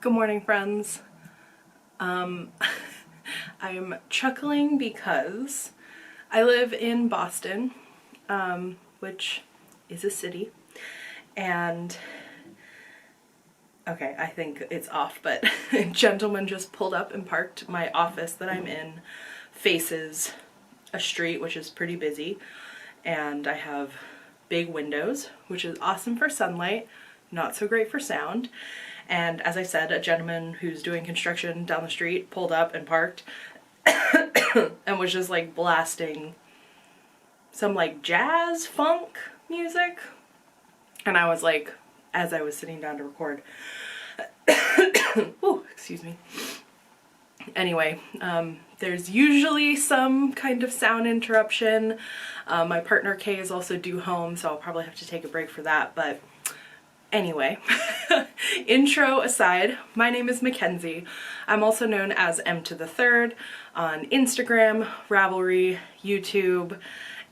Good morning, friends. I'm chuckling because I live in Boston, which is a city, and okay, I think it's off, but a gentleman just pulled up and parked. My office that I'm in faces a street which is pretty busy, and I have big windows, which is awesome for sunlight, not so great for sound. And as I said, a gentleman who's doing construction down the street pulled up and parked and was just like blasting some like jazz funk music. And I was like, as I was sitting down to record, ooh, excuse me. Anyway, there's usually some kind of sound interruption. My partner Kay is also due home, so I'll probably have to take a break for that, but anyway, intro aside, my name is Mackenzie. I'm also known as Emtothethird on Instagram, Ravelry, YouTube,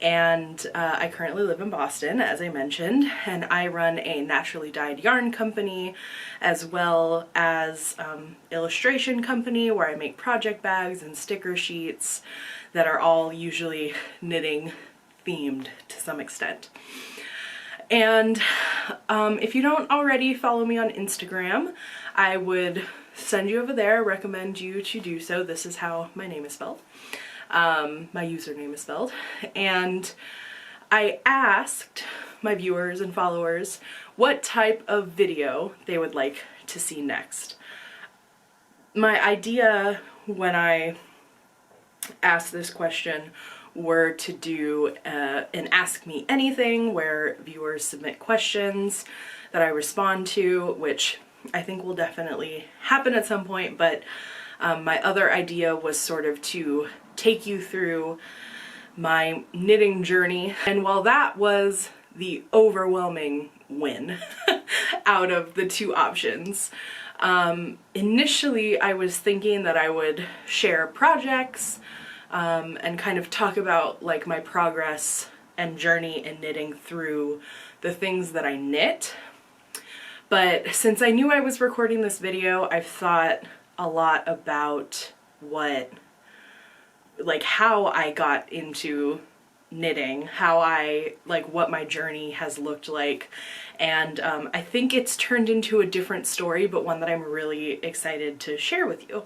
and I currently live in Boston, as I mentioned, and I run a naturally dyed yarn company as well as illustration company where I make project bags and sticker sheets that are all usually knitting themed to some extent. And if you don't already follow me on Instagram, I would send you over there, recommend you to do so. This is how my name is spelled. My username is spelled. And I asked my viewers and followers what type of video they would like to see next. My idea when I asked this question were to do an Ask Me Anything where viewers submit questions that I respond to, which I think will definitely happen at some point, but my other idea was sort of to take you through my knitting journey. And while that was the overwhelming win out of the two options, initially I was thinking that I would share projects and kind of talk about like my progress and journey in knitting through the things that I knit. But since I knew I was recording this video, I've thought a lot about how I got into knitting, what my journey has looked like. And I think it's turned into a different story, but one that I'm really excited to share with you.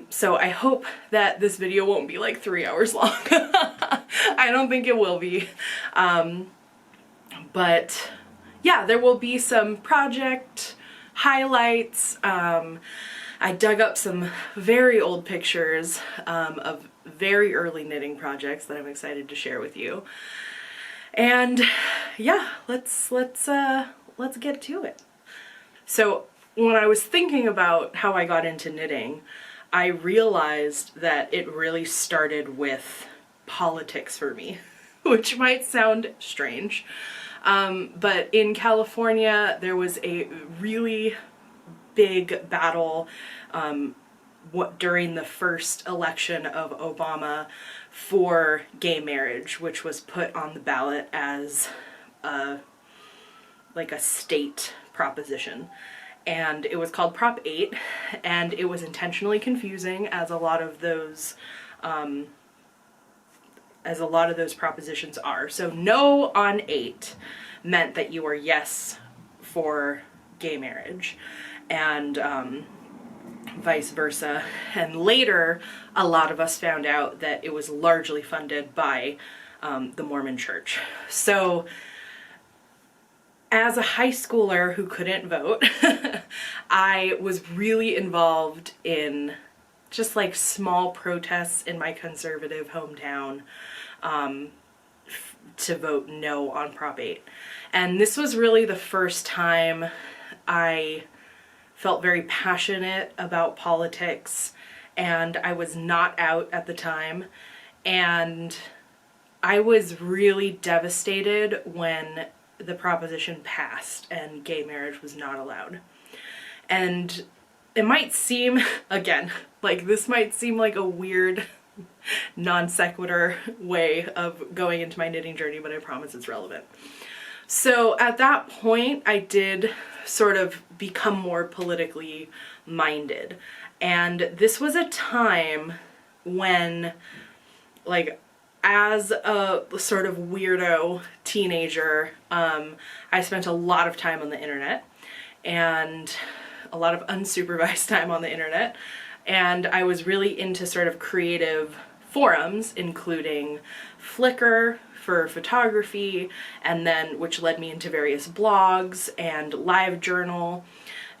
So I hope that this video won't be like 3 hours long. I don't think it will be. But yeah, there will be some project highlights. I dug up some very old pictures of very early knitting projects that I'm excited to share with you. And yeah, let's get to it. So when I was thinking about how I got into knitting, I realized that it really started with politics for me, which might sound strange. But in California, there was a really big battle during the first election of Obama for gay marriage, which was put on the ballot as a state proposition. And it was called Prop 8, and it was intentionally confusing, as a lot of those propositions are. So no on 8 meant that you were yes for gay marriage, and vice versa. And later, a lot of us found out that it was largely funded by the Mormon Church. So as a high schooler who couldn't vote, I was really involved in just like small protests in my conservative hometown to vote no on Prop 8. And this was really the first time I felt very passionate about politics, and I was not out at the time, and I was really devastated when the proposition passed and gay marriage was not allowed. And it might seem, again, like this might seem like a weird non sequitur way of going into my knitting journey, but I promise it's relevant. So at that point, I did sort of become more politically minded. And this was a time when, like, as a sort of weirdo teenager, I spent a lot of time on the internet, and a lot of unsupervised time on the internet. And I was really into sort of creative forums, including Flickr for photography, and then which led me into various blogs and LiveJournal.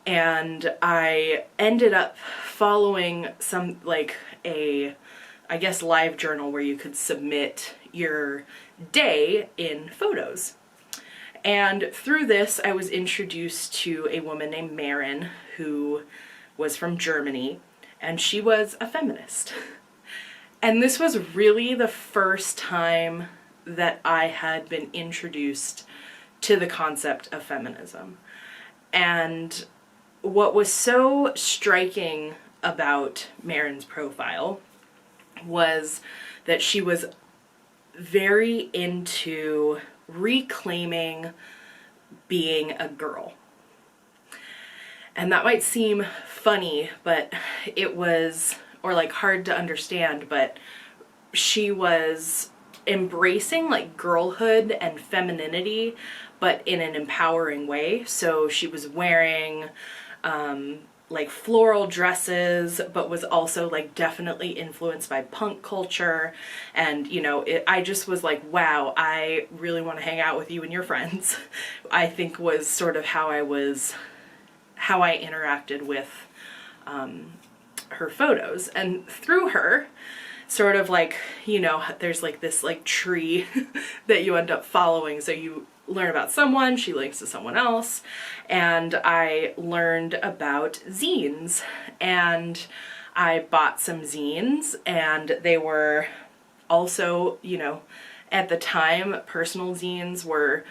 And I ended up following some, like, I guess LiveJournal where you could submit your day in photos. And through this, I was introduced to a woman named Maren, who was from Germany, and she was a feminist. And this was really the first time that I had been introduced to the concept of feminism. And what was so striking about Maren's profile was that she was very into reclaiming being a girl. And that might seem funny, but it was, or like hard to understand, but she was embracing like girlhood and femininity, but in an empowering way. So she was wearing like floral dresses, but was also like definitely influenced by punk culture. And you know, I just was like, wow, I really want to hang out with you and your friends. I think was sort of how I interacted with her photos. And through her, sort of like, you know, there's like this like tree that you end up following. So you learn about someone, she links to someone else, and I learned about zines, and I bought some zines, and they were also, you know, at the time, personal zines were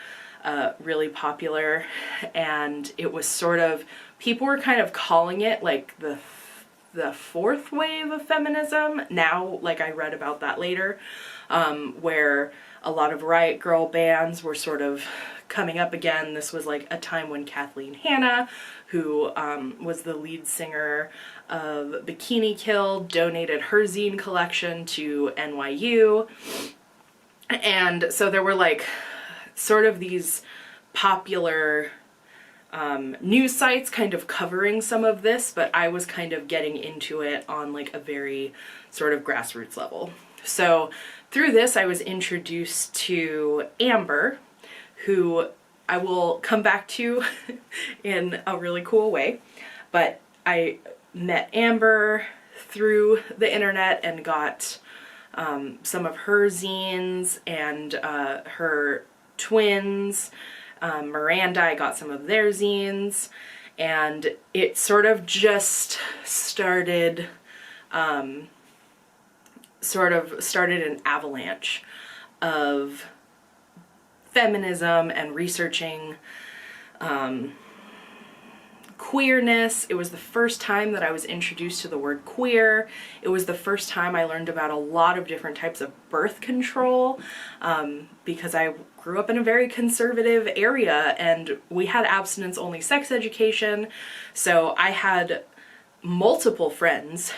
really popular, and it was sort of, people were kind of calling it like the fourth wave of feminism. Now, like, I read about that later, where a lot of riot girl bands were sort of coming up again. This was like a time when Kathleen Hanna, who was the lead singer of Bikini Kill, donated her zine collection to NYU. And so there were like sort of these popular news sites kind of covering some of this, but I was kind of getting into it on like a very sort of grassroots level. So through this, I was introduced to Amber, who I will come back to in a really cool way. But I met Amber through the internet and got some of her zines, and her twins, Miranda, I got some of their zines, and it sort of just started an avalanche of feminism and researching queerness. It was the first time that I was introduced to the word queer. It was the first time I learned about a lot of different types of birth control, because I grew up in a very conservative area and we had abstinence-only sex education. So I had multiple friends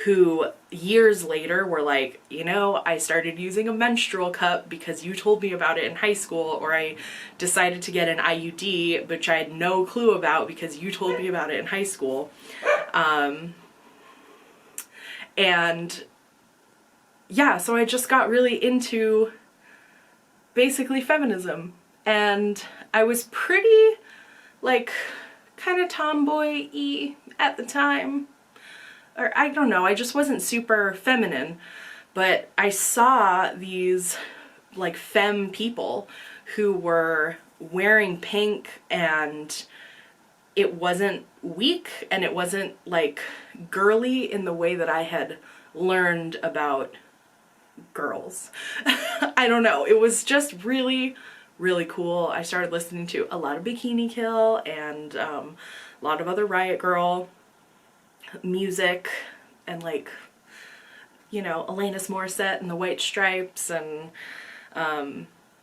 who years later were like, you know, I started using a menstrual cup because you told me about it in high school, or I decided to get an IUD, which I had no clue about because you told me about it in high school. And yeah, so I just got really into basically feminism, and I was pretty like kind of tomboy-y at the time. Or I don't know, I just wasn't super feminine, but I saw these like femme people who were wearing pink, and it wasn't weak and it wasn't like girly in the way that I had learned about girls. I don't know, it was just really, really cool. I started listening to a lot of Bikini Kill and a lot of other Riot Girl music, and like, you know, Alanis Morissette and the White Stripes, and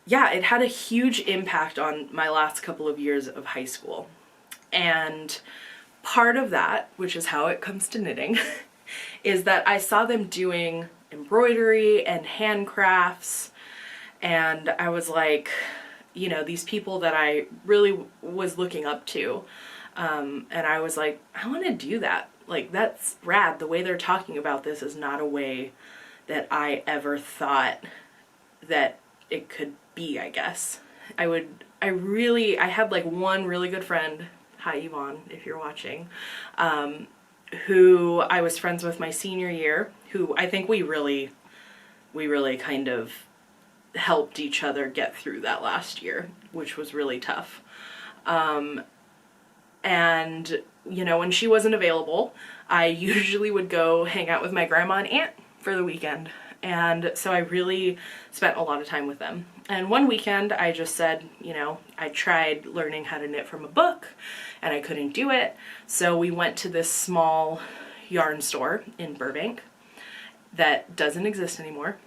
yeah, it had a huge impact on my last couple of years of high school. And part of that, which is how it comes to knitting, is that I saw them doing embroidery and handcrafts, and I was like, you know, these people that I really was looking up to, and I was like, I want to do that. Like, that's rad. The way they're talking about this is not a way that I ever thought that it could be, I guess. I had like one really good friend, hi Yvonne, if you're watching, who I was friends with my senior year, who I think we really kind of helped each other get through that last year, which was really tough. And, you know, when she wasn't available, I usually would go hang out with my grandma and aunt for the weekend. And so I really spent a lot of time with them. And one weekend I just said, you know, I tried learning how to knit from a book and I couldn't do it. So we went to this small yarn store in Burbank that doesn't exist anymore.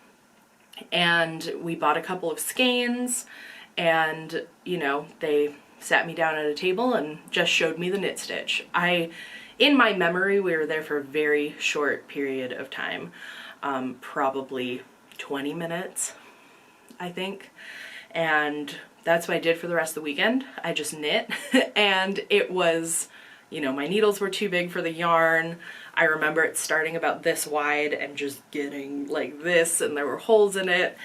And we bought a couple of skeins, and, you know, they sat me down at a table and just showed me the knit stitch. In my memory, we were there for a very short period of time, probably 20 minutes, I think. And that's what I did for the rest of the weekend. I just knit, and it was, you know, my needles were too big for the yarn. I remember it starting about this wide and just getting like this, and there were holes in it.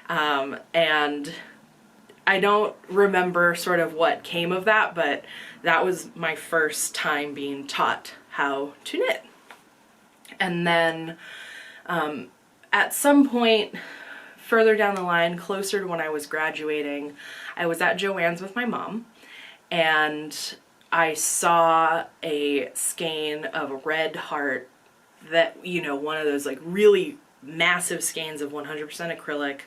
And I don't remember sort of what came of that, but that was my first time being taught how to knit. And then at some point further down the line, closer to when I was graduating, I was at Joann's with my mom, and I saw a skein of a red heart that, you know, one of those like really massive skeins of 100% acrylic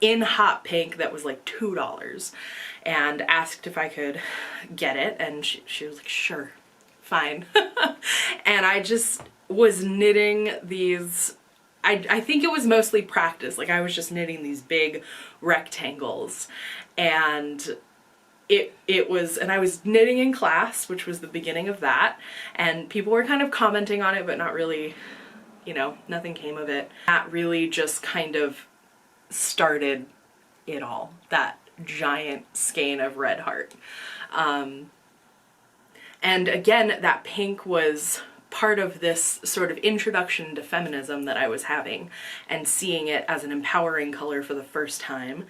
in hot pink that was like $2, and asked if I could get it, and she was like, sure, fine. And I just was knitting these, I think it was mostly practice, like I was just knitting these big rectangles, and it was, and I was knitting in class, which was the beginning of that, and people were kind of commenting on it, but not really, you know, nothing came of it. That really just kind of started it all, that giant skein of red heart. And again, that pink was part of this sort of introduction to feminism that I was having, and seeing it as an empowering color for the first time.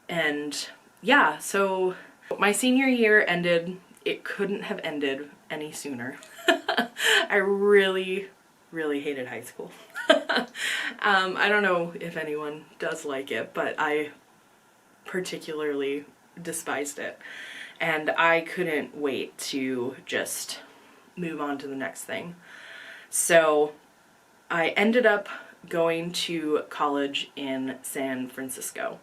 And yeah, so my senior year ended. It couldn't have ended any sooner. I really hated high school. I don't know if anyone does like it, but I particularly despised it. And I couldn't wait to just move on to the next thing. So I ended up going to college in San Francisco.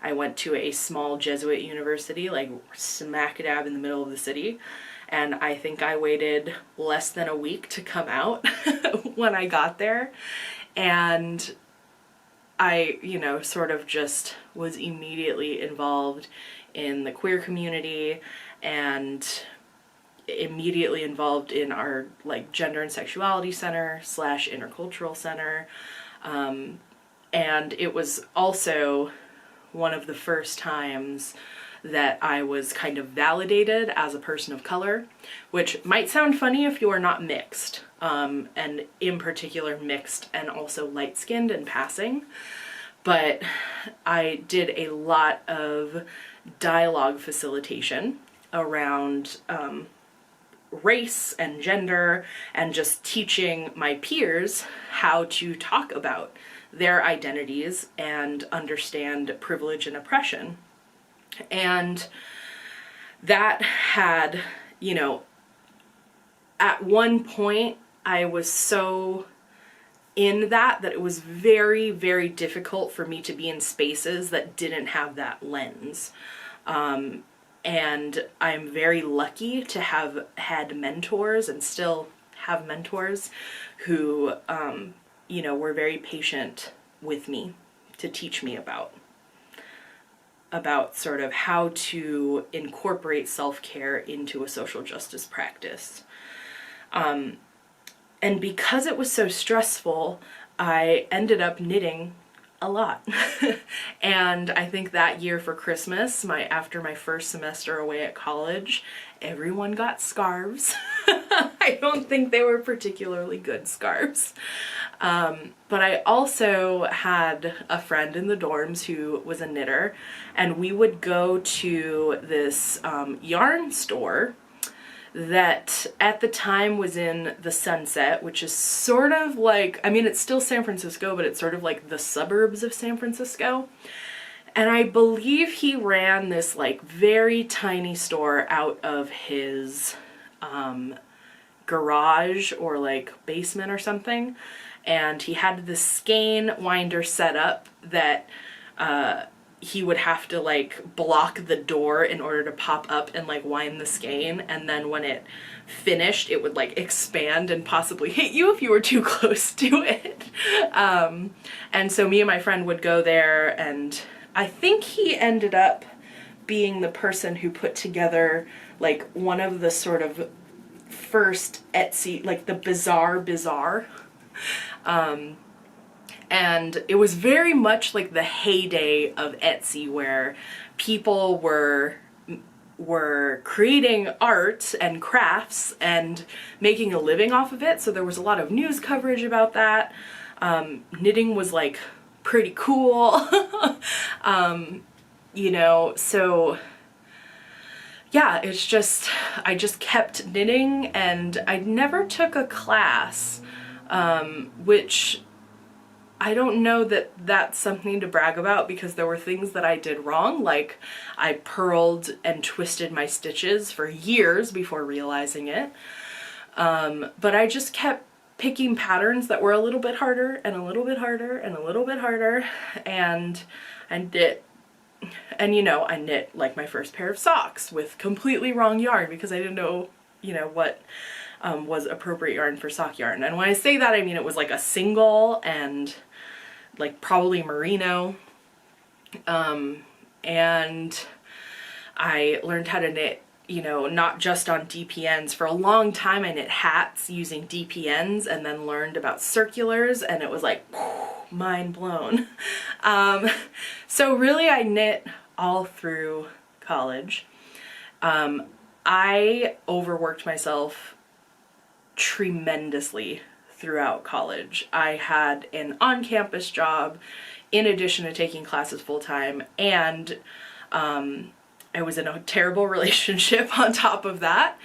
I went to a small Jesuit university, like smack dab in the middle of the city, and I think I waited less than a week to come out when I got there. And I, you know, sort of just was immediately involved in the queer community, and immediately involved in our like gender and sexuality center / intercultural center. And it was also one of the first times that I was kind of validated as a person of color, which might sound funny if you are not mixed, and in particular mixed and also light-skinned in passing. But I did a lot of dialogue facilitation around race and gender, and just teaching my peers how to talk about their identities and understand privilege and oppression. And that had, you know, at one point I was so in that it was very, very difficult for me to be in spaces that didn't have that lens. And I'm very lucky to have had mentors, and still have mentors, who, you know, were very patient with me to teach me about about sort of how to incorporate self-care into a social justice practice. And because it was so stressful, I ended up knitting a lot. And I think that year for Christmas, after my first semester away at college, everyone got scarves. I don't think they were particularly good scarves. But I also had a friend in the dorms who was a knitter, and we would go to this yarn store that at the time was in the Sunset, which is sort of like, I mean, it's still San Francisco, but it's sort of like the suburbs of San Francisco. And I believe he ran this like very tiny store out of his garage or like basement or something. And he had this skein winder set up that he would have to like block the door in order to pop up and like wind the skein, and then when it finished it would like expand and possibly hit you if you were too close to it. And so me and my friend would go there, and I think he ended up being the person who put together like one of the sort of first Etsy, like the Bazaar. And it was very much like the heyday of Etsy, where people were creating art and crafts and making a living off of it. So there was a lot of news coverage about that. Knitting was like pretty cool. You know, so yeah, it's just, I just kept knitting, and I never took a class, which I don't know that that's something to brag about, because there were things that I did wrong, like I purled and twisted my stitches for years before realizing it. But I just kept picking patterns that were a little bit harder and a little bit harder and a little bit harder, and I knit. And you know, I knit like my first pair of socks with completely wrong yarn because I didn't know, you know, what was appropriate yarn for sock yarn. And when I say that, I mean it was like a single and like probably merino. And I learned how to knit, you know, not just on DPNs. For a long time I knit hats using DPNs, and then learned about circulars, and it was like mind blown. So really I knit all through college. I overworked myself tremendously throughout college. I had an on-campus job in addition to taking classes full-time, and I was in a terrible relationship on top of that.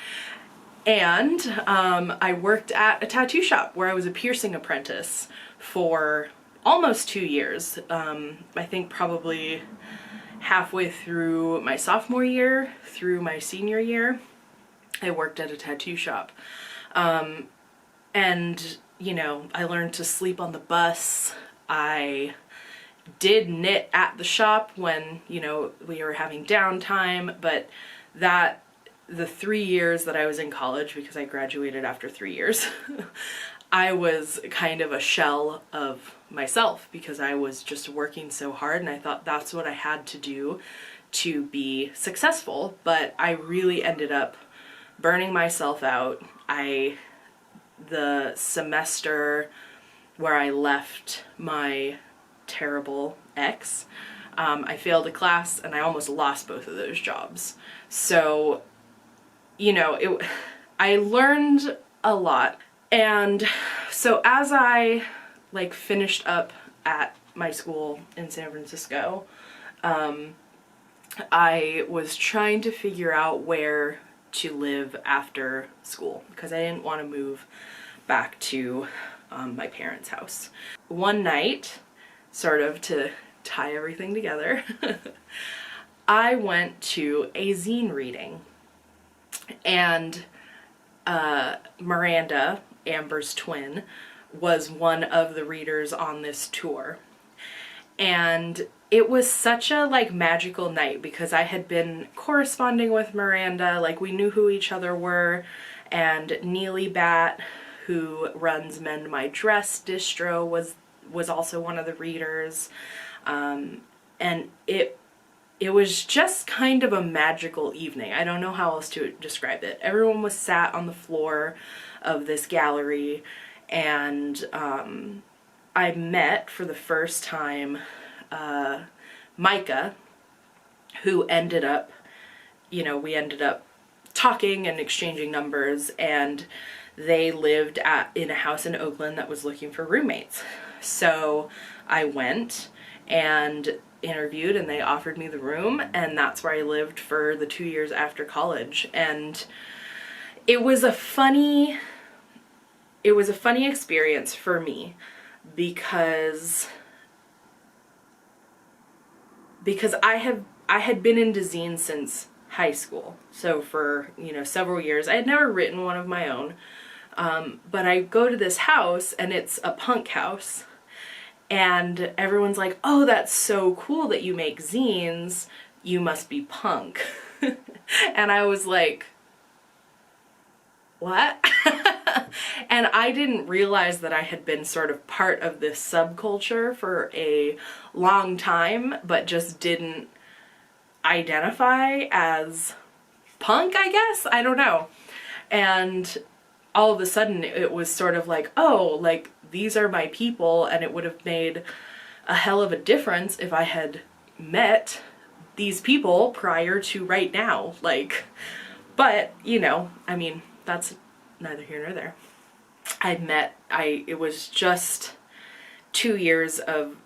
And I worked at a tattoo shop where I was a piercing apprentice for almost 2 years. I think probably halfway through my sophomore year through my senior year, I worked at a tattoo shop. And, you know, I learned to sleep on the bus. I did knit at the shop when, you know, we were having downtime, but the 3 years that I was in college, because I graduated after 3 years, I was kind of a shell of myself because I was just working so hard, and I thought that's what I had to do to be successful. But I really ended up burning myself out. The semester where I left my terrible ex, I failed a class and I almost lost both of those jobs. So, you know, I learned a lot. And so as I like finished up at my school in San Francisco, I was trying to figure out where to live after school because I didn't want to move back to my parents' house. One night, sort of to tie everything together, I went to a zine reading, and Miranda, Amber's twin, was one of the readers on this tour. And it was such a like magical night because I had been corresponding with Miranda, like we knew who each other were, and Neely Bat, who runs Mend My Dress distro, was also one of the readers. And it was just kind of a magical evening. I don't know how else to describe it. Everyone was sat on the floor of this gallery, and I met for the first time Micah, who ended up, we ended up talking and exchanging numbers, and they lived in a house in Oakland that was looking for roommates. So I went and interviewed, and they offered me the room, and that's where I lived for the 2 years after college. And it was a funny experience for me because I had been into zines since high school. So for, several years, I had never written one of my own. But I go to this house, and it's a punk house, and everyone's like, oh, that's so cool that you make zines. You must be punk. And I was like, what? And I didn't realize that I had been sort of part of this subculture for a long time, but just didn't identify as punk, I guess? I don't know. And all of a sudden it was sort of like, oh, like, these are my people, and it would have made a hell of a difference if I had met these people prior to right now. Like, but, I mean, that's neither here nor there. It was just 2 years of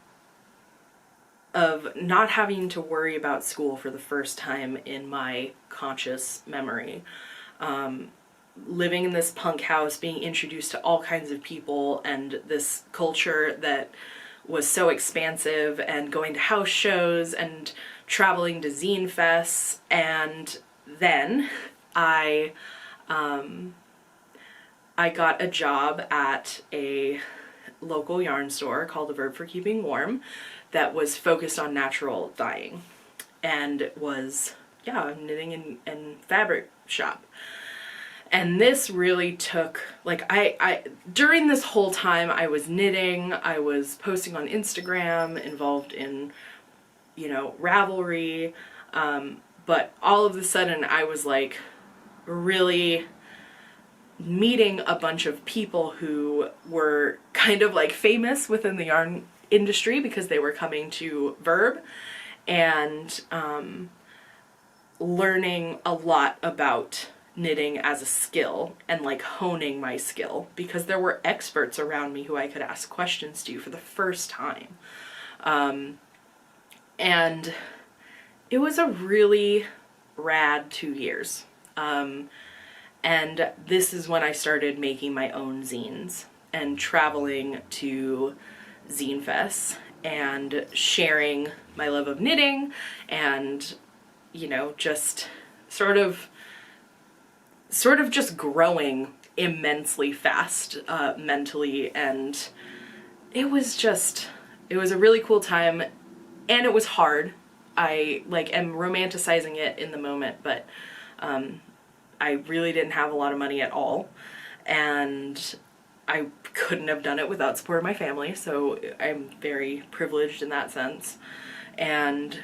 not having to worry about school for the first time in my conscious memory. Living in this punk house, being introduced to all kinds of people and this culture that was so expansive, and going to house shows and traveling to zine fests. And then I got a job at a local yarn store called The Verb for Keeping Warm that was focused on natural dyeing, and was, a knitting and fabric shop. And this really took, like, I during this whole time I was knitting, I was posting on Instagram, involved in, Ravelry, but all of a sudden I was like really meeting a bunch of people who were kind of like famous within the yarn industry because they were coming to Verb, and learning a lot about knitting as a skill, and like honing my skill, because there were experts around me who I could ask questions to for the first time. And it was a really rad 2 years. And this is when I started making my own zines and traveling to zine fests and sharing my love of knitting, and, just sort of just growing immensely fast, mentally. And it was a really cool time, and it was hard. I am romanticizing it in the moment, but I really didn't have a lot of money at all, and I couldn't have done it without support of my family, so I'm very privileged in that sense. And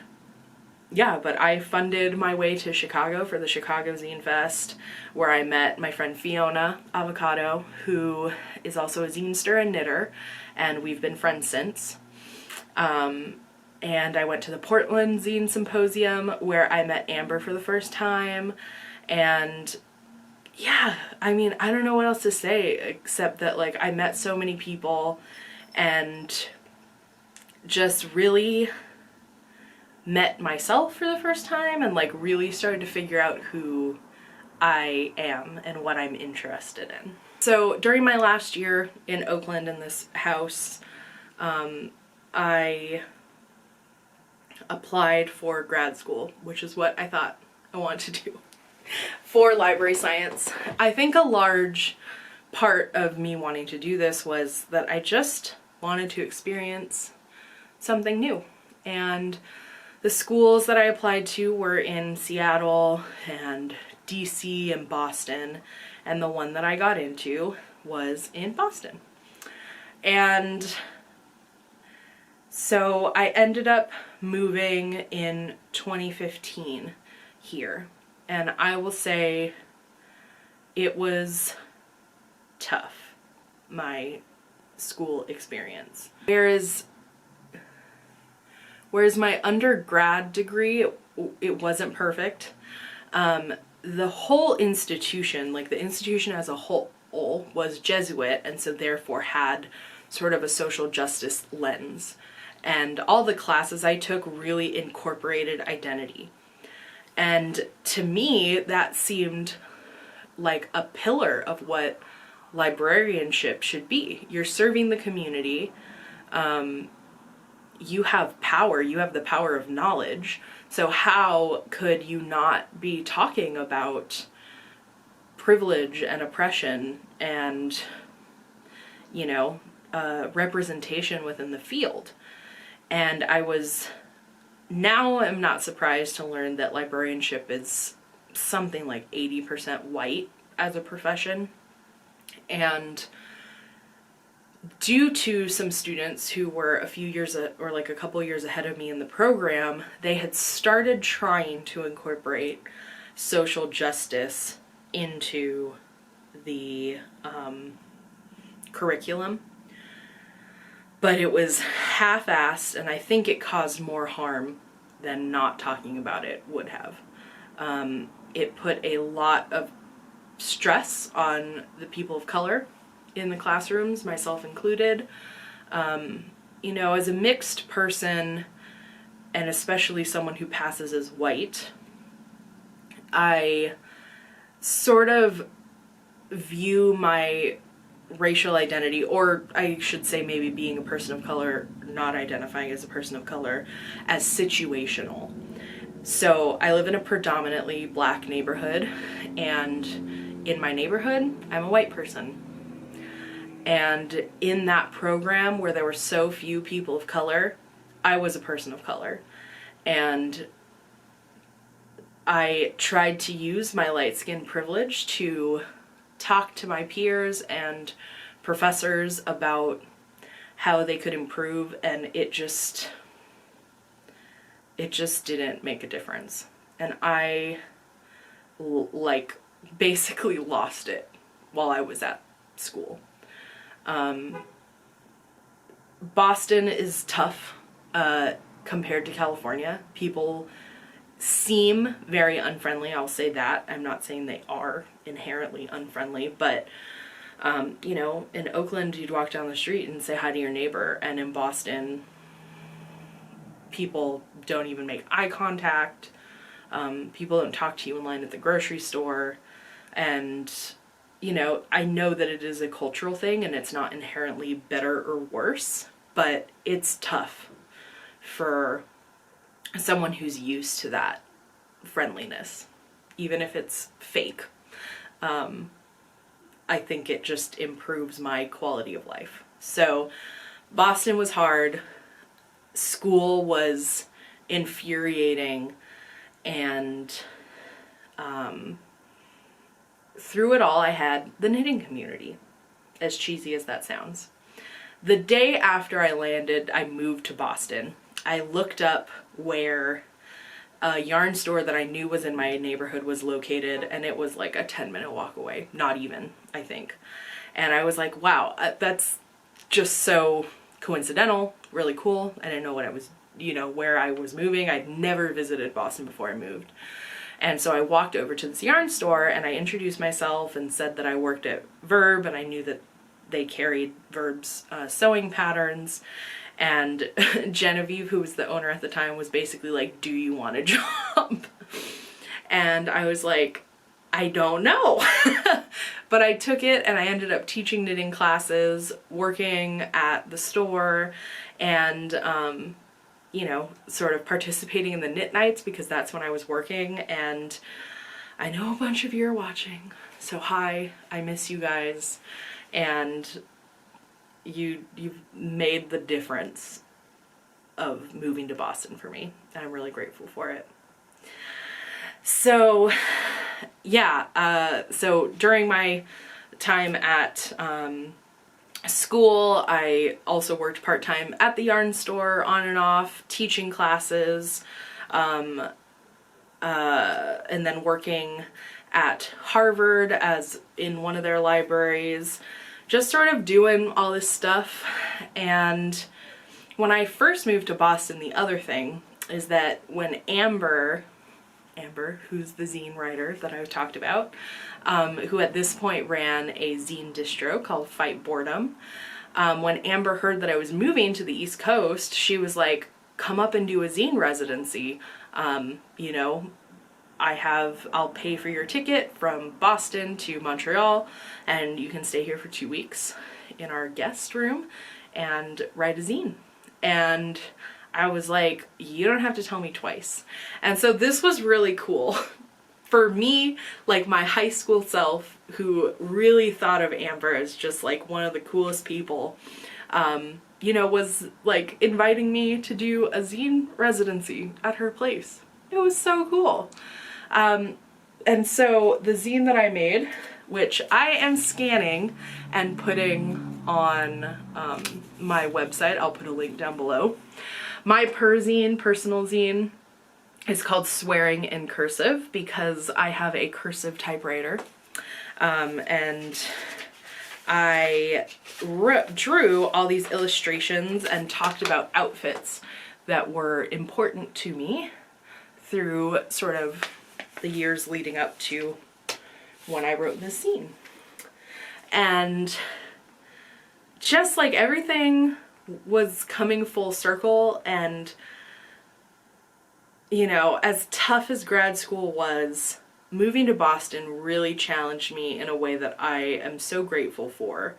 but I funded my way to Chicago for the Chicago Zine Fest, where I met my friend Fiona Avocado, who is also a zinester and knitter, and we've been friends since. And I went to the Portland Zine Symposium, where I met Amber for the first time. And I mean, I don't know what else to say except that, like, I met so many people and just really met myself for the first time, and like really started to figure out who I am and what I'm interested in. So during my last year in Oakland in this house, I applied for grad school, which is what I thought I wanted to do, for library science. I think a large part of me wanting to do this was that I just wanted to experience something new. And the schools that I applied to were in Seattle and DC and Boston, and the one that I got into was in Boston. And So I ended up moving in 2015 here, and I will say it was tough, my school experience. Whereas my undergrad degree, it wasn't perfect. The whole institution, like the institution as a whole, was Jesuit, and so therefore had sort of a social justice lens. And all the classes I took really incorporated identity. And to me, that seemed like a pillar of what librarianship should be. You're serving the community. You have power. You have the power of knowledge. So how could you not be talking about privilege and oppression and, you know, representation within the field? And now I'm not surprised to learn that librarianship is something like 80% white as a profession. And due to some students who were a few years or like a couple years ahead of me in the program, they had started trying to incorporate social justice into the curriculum. But it was half-assed, and I think it caused more harm than not talking about it would have. It put a lot of stress on the people of color in the classrooms, myself included. You know, as a mixed person, and especially someone who passes as white, I sort of view my racial identity, or I should say maybe being a person of color, not identifying as a person of color, as situational. So I live in a predominantly black neighborhood, and in my neighborhood, I'm a white person. And in that program where there were so few people of color, I was a person of color. And I tried to use my light-skin privilege to talk to my peers and professors about how they could improve, and it just didn't make a difference. And I like basically lost it while I was at school. Boston is tough compared to California. People seem very unfriendly, I'll say that. I'm not saying they are inherently unfriendly, but you know, in Oakland you'd walk down the street and say hi to your neighbor, and in Boston people don't even make eye contact. People don't talk to you in line at the grocery store. And you know, I know that it is a cultural thing and it's not inherently better or worse, but it's tough for someone who's used to that friendliness, even if it's fake. I think it just improves my quality of life. So Boston was hard. School was infuriating, and through it all I had the knitting community, as cheesy as that sounds. The day after I landed, I moved to Boston. I looked up where a yarn store that I knew was in my neighborhood was located, and it was like a 10-minute walk away, not even, I think. And I was like, wow, that's just so coincidental, really cool. I didn't know what I was, you know, where I was moving. I'd never visited Boston before I moved. And so I walked over to this yarn store and I introduced myself and said that I worked at Verb, and I knew that they carried Verb's sewing patterns. And Genevieve, who was the owner at the time, was basically like, do you want a job? And I was like, I don't know. But I took it, and I ended up teaching knitting classes, working at the store, and you know, sort of participating in the knit nights, because that's when I was working. And I know a bunch of you are watching, so hi, I miss you guys. And you've made the difference of moving to Boston for me, and I'm really grateful for it. So yeah, so during my time at school, I also worked part-time at the yarn store on and off, teaching classes, and then working at Harvard as in one of their libraries, just sort of doing all this stuff. And when I first moved to Boston, the other thing is that when Amber, who's the zine writer that I've talked about, who at this point ran a zine distro called Fight Boredom, when Amber heard that I was moving to the East Coast, she was like, come up and do a zine residency. You know, I'll pay for your ticket from Boston to Montreal, and you can stay here for 2 weeks in our guest room and write a zine. And I was like, you don't have to tell me twice. And so this was really cool. For me, like my high school self, who really thought of Amber as just like one of the coolest people, you know, was like inviting me to do a zine residency at her place. It was so cool. And so the zine that I made, which I am scanning and putting on my website, I'll put a link down below. My personal zine is called Swearing in Cursive because I have a cursive typewriter. And I drew all these illustrations and talked about outfits that were important to me through sort of the years leading up to when I wrote this zine. And just like everything was coming full circle, and you know, as tough as grad school was, moving to Boston really challenged me in a way that I am so grateful for.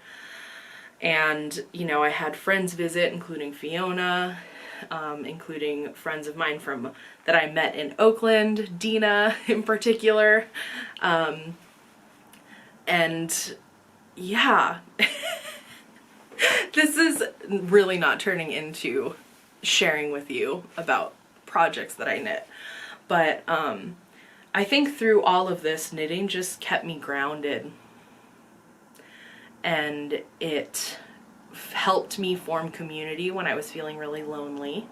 And you know, I had friends visit, including Fiona, including friends of mine that I met in Oakland, Dina in particular, and yeah. This is really not turning into sharing with you about projects that I knit, but I think through all of this, knitting just kept me grounded, and it helped me form community when I was feeling really lonely,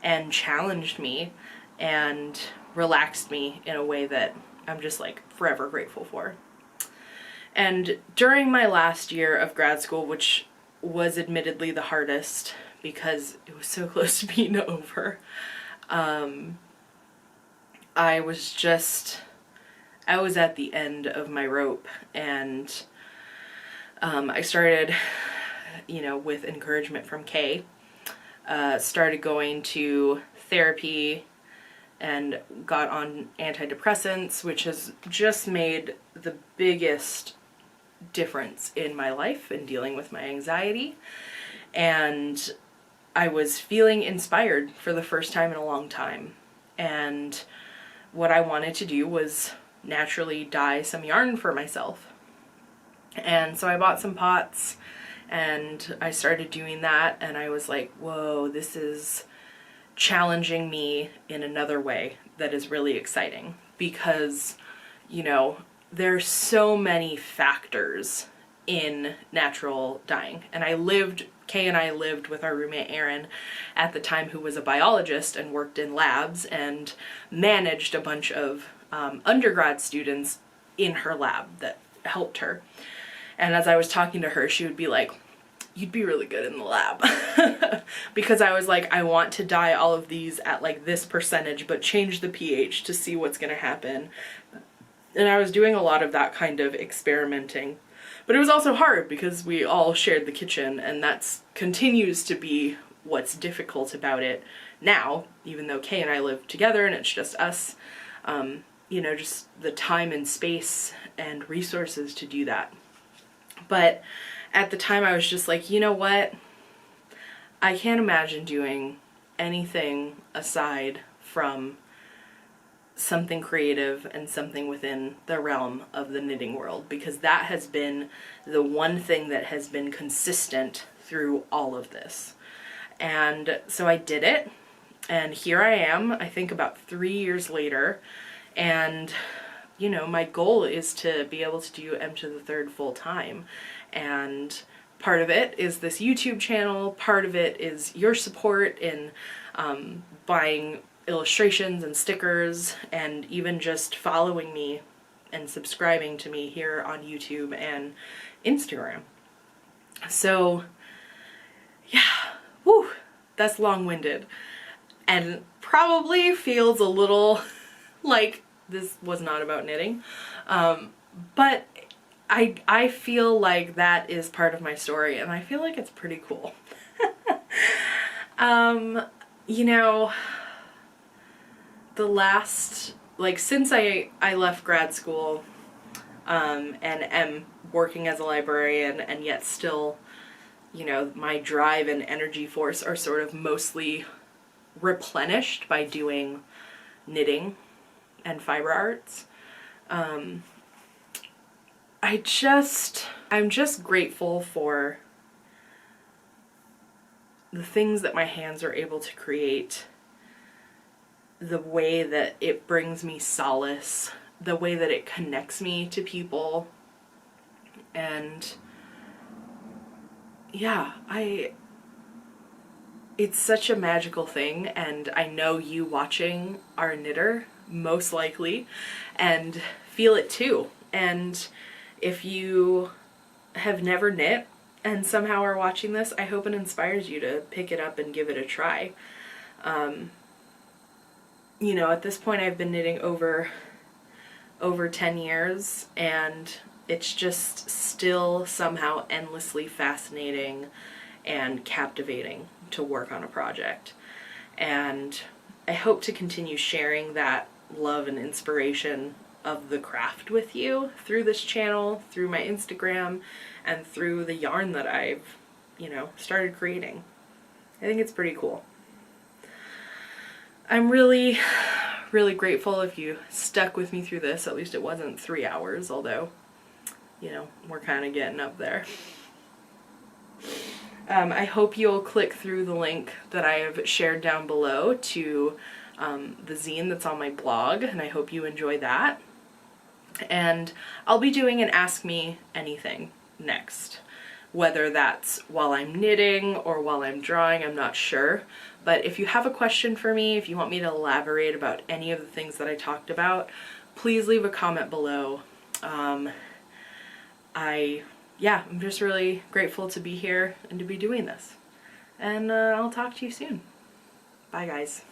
and challenged me and relaxed me in a way that I'm just like forever grateful for. And during my last year of grad school, which was admittedly the hardest because it was so close to being over, I was at the end of my rope, and I started, you know, with encouragement from Kay, started going to therapy and got on antidepressants, which has just made the biggest difference in my life in dealing with my anxiety. And I was feeling inspired for the first time in a long time. And what I wanted to do was naturally dye some yarn for myself. And so I bought some pots and I started doing that, and I was like, whoa, this is challenging me in another way that is really exciting, because, you know, there's so many factors in natural dyeing. And Kay and I lived with our roommate Erin at the time, who was a biologist and worked in labs and managed a bunch of undergrad students in her lab that helped her. And as I was talking to her, she would be like, you'd be really good in the lab. Because I was like, I want to dye all of these at like this percentage, but change the pH to see what's going to happen. And I was doing a lot of that kind of experimenting. But it was also hard because we all shared the kitchen, and that's continues to be what's difficult about it now, even though Kay and I live together and it's just us. You know, just the time and space and resources to do that. But at the time I was just like, you know what? I can't imagine doing anything aside from something creative and something within the realm of the knitting world, because that has been the one thing that has been consistent through all of this. And so I did it, and here I am, I think about 3 years later, and you know, my goal is to be able to do Emtothethird full time and part of it is this YouTube channel, part of it is your support in buying illustrations and stickers, and even just following me and subscribing to me here on YouTube and Instagram. So yeah, whew, that's long-winded and probably feels a little like this was not about knitting, but I feel like that is part of my story, and I feel like it's pretty cool. You know, the last, like, since I left grad school, and am working as a librarian, and yet still, you know, my drive and energy force are sort of mostly replenished by doing knitting and fiber arts. I'm just grateful for the things that my hands are able to create, the way that it brings me solace, the way that it connects me to people, and yeah, it's such a magical thing, and I know you watching are a knitter, most likely, and feel it too. And if you have never knit and somehow are watching this, I hope it inspires you to pick it up and give it a try. You know, at this point I've been knitting over 10 years, and it's just still somehow endlessly fascinating and captivating to work on a project. And I hope to continue sharing that love and inspiration of the craft with you through this channel, through my Instagram, and through the yarn that I've, you know, started creating. I think it's pretty cool. I'm really, really grateful if you stuck with me through this. At least it wasn't 3 hours, although, you know, we're kind of getting up there. I hope you'll click through the link that I have shared down below to the zine that's on my blog, and I hope you enjoy that. And I'll be doing an Ask Me Anything next. Whether that's while I'm knitting or while I'm drawing, I'm not sure. But if you have a question for me, if you want me to elaborate about any of the things that I talked about, please leave a comment below. Yeah, I'm just really grateful to be here and to be doing this. And I'll talk to you soon. Bye, guys.